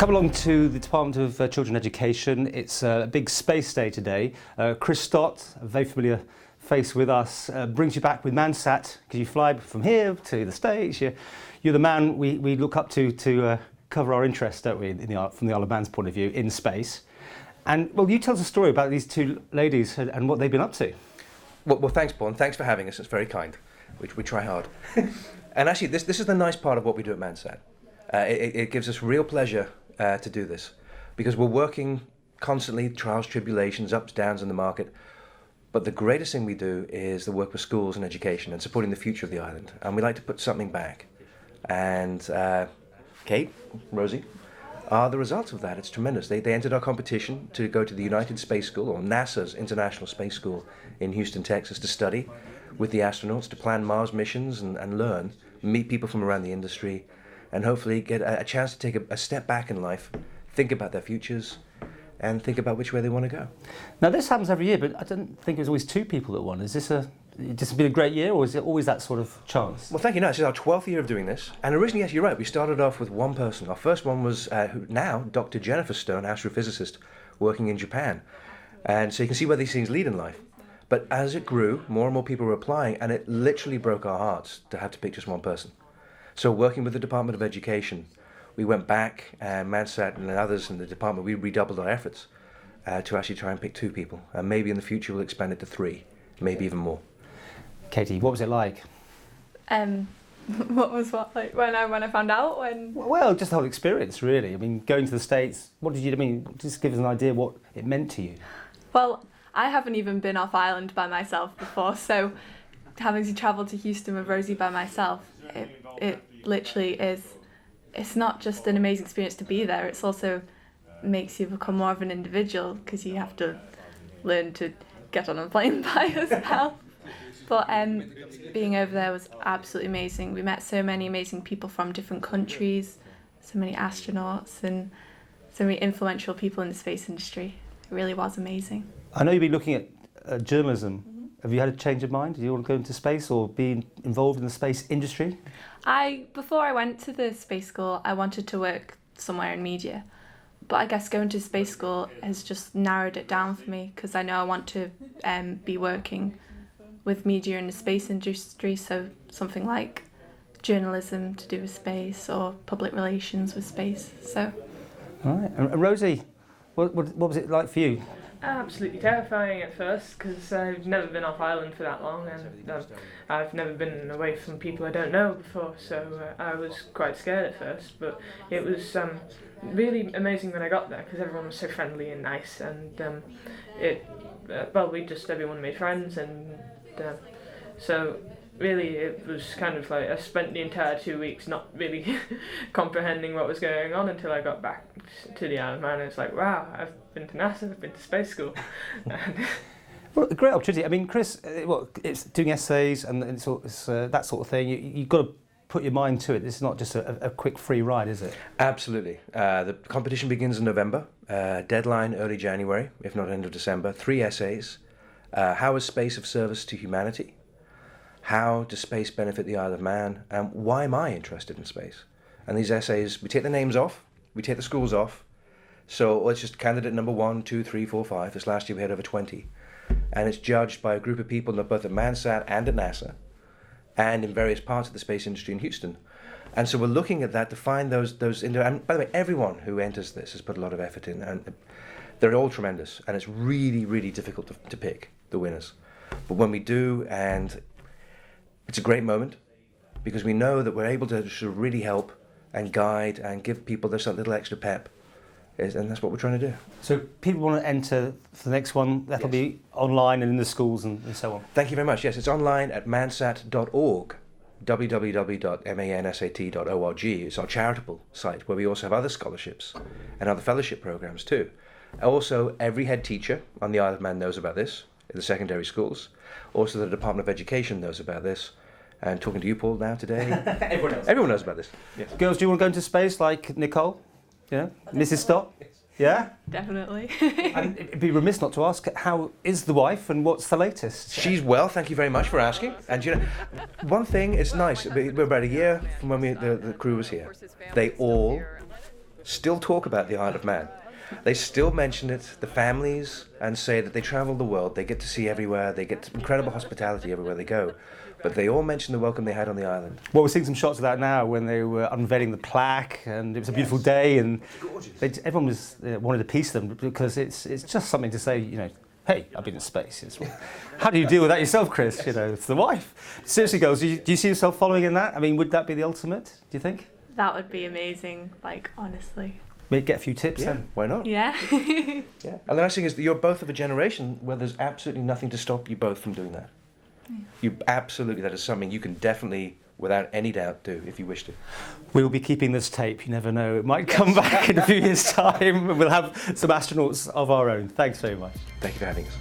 Come along to the Department of Children Education. It's a big space day today. Chris Stott, a very familiar face with us, brings you back with Mansat, because you fly from here to the States. You're the man we look up to cover our interest, don't we, from the Isle of Man's point of view, in space. And, well, you tell us a story about these two ladies and what they've been up to. Well, thanks, Paul, and thanks for having us. It's very kind. We try hard. And actually, this is the nice part of what we do at Mansat. It gives us real pleasure to do this, because we're working constantly, trials, tribulations, ups, downs in the market. But the greatest thing we do is the work with schools and education and supporting the future of the island. And we like to put something back. And Kate, Rosie, are the results of that. It's tremendous. They entered our competition to go to the United Space School, or NASA's International Space School in Houston, Texas, to study with the astronauts, to plan Mars missions and learn, meet people from around the industry, and hopefully get a chance to take a step back in life, think about their futures, and think about which way they want to go. Now, this happens every year, but I don't think there's always two people that won. Is this just been a great year, or is it always that sort of chance? Well, thank you. No, this is our 12th year of doing this. And originally, yes, you're right, we started off with one person. Our first one was now Dr. Jennifer Stone, astrophysicist, working in Japan. And so you can see where these things lead in life. But as it grew, more and more people were applying, and it literally broke our hearts to have to pick just one person. So working with the Department of Education, we went back, and Mansat and others in the department, we redoubled our efforts to actually try and pick two people. And maybe in the future we'll expand it to three, maybe even more. Katie, what was it like? What was what like when I found out? Well, just the whole experience, really. I mean, going to the States, what did you, just give us an idea what it meant to you. Well, I haven't even been off island by myself before, so having to travel to Houston with Rosie by myself, it literally is, it's not just an amazing experience to be there, it's also makes you become more of an individual, because you have to learn to get on a plane by yourself. But being over there was absolutely amazing. We met so many amazing people from different countries, so many astronauts and so many influential people in the space industry. It really was amazing. I know you've been looking at journalism. Mm-hmm. Have you had a change of mind? Do you want to go into space or be involved in the space industry? Before I went to the space school, I wanted to work somewhere in media. But I guess going to space school has just narrowed it down for me, because I know I want to be working with media in the space industry, so something like journalism to do with space or public relations with space. So. All right. And Rosie, what was it like for you? Absolutely terrifying at first, because I've never been off island for that long, and I've never been away from people I don't know before, so I was quite scared at first, but it was really amazing when I got there, because everyone was so friendly and nice, and everyone made friends, and so really it was kind of like I spent the entire 2 weeks not really comprehending what was going on until I got back to the Isle of Man. It's like, wow, I've been to NASA, I've been to space school. Well, a great opportunity. I mean, Chris, it's doing essays and that sort of thing. You've got to put your mind to it. It's not just a quick free ride, is it? Absolutely. The competition begins in November, deadline early January, if not end of December. 3 essays. How is space of service to humanity? How does space benefit the Isle of Man? And why am I interested in space? And these essays, we take the names off, we take the schools off. So it's just candidate number 1, 2, 3, 4, 5. This last year we had over 20. And it's judged by a group of people both at Mansat and at NASA, and in various parts of the space industry in Houston. And so we're looking at that to find those and by the way, everyone who enters this has put a lot of effort in, and they're all tremendous, and it's really, really difficult to pick the winners. But when we do, and it's a great moment, because we know that we're able to sort of really help and guide and give people this little extra pep, and that's what we're trying to do. So people want to enter for the next one, that'll be online and in the schools and so on? Thank you very much. Yes, it's online at mansat.org, www.mansat.org. It's our charitable site, where we also have other scholarships and other fellowship programs too. Also, every head teacher on the Isle of Man knows about this, in the secondary schools. Also, the Department of Education knows about this. And talking to you, Paul, now today, everyone knows about this. Yes. Girls, do you want to go into space like Nicole? Yeah, Mrs. Stott? Yeah? Definitely. And it'd be remiss not to ask, how is the wife and what's the latest? She's well, thank you very much for asking. And you know, one thing, it's nice, we're about a year from when the crew was here. They all still talk about the Isle of Man. They still mention it, the families, and say that they travel the world, they get to see everywhere, they get incredible hospitality everywhere they go. But they all mention the welcome they had on the island. Well, we're seeing some shots of that now when they were unveiling the plaque, and it was a beautiful day, and everyone was wanted a piece of them because it's just something to say, you know, hey, I've been in space. How do you deal with that yourself, Chris? You know, it's the wife. Seriously, girls, do you see yourself following in that? I mean, would that be the ultimate, do you think? That would be amazing, like, honestly. Maybe get a few tips Yeah, then. why not? Yeah. Yeah. And the nice thing is that you're both of a generation where there's absolutely nothing to stop you both from doing that. You absolutely, that is something you can definitely, without any doubt, do if you wish to. We'll be keeping this tape. You never know. It might come back in a few years' time, and we'll have some astronauts of our own. Thanks very much. Thank you for having us.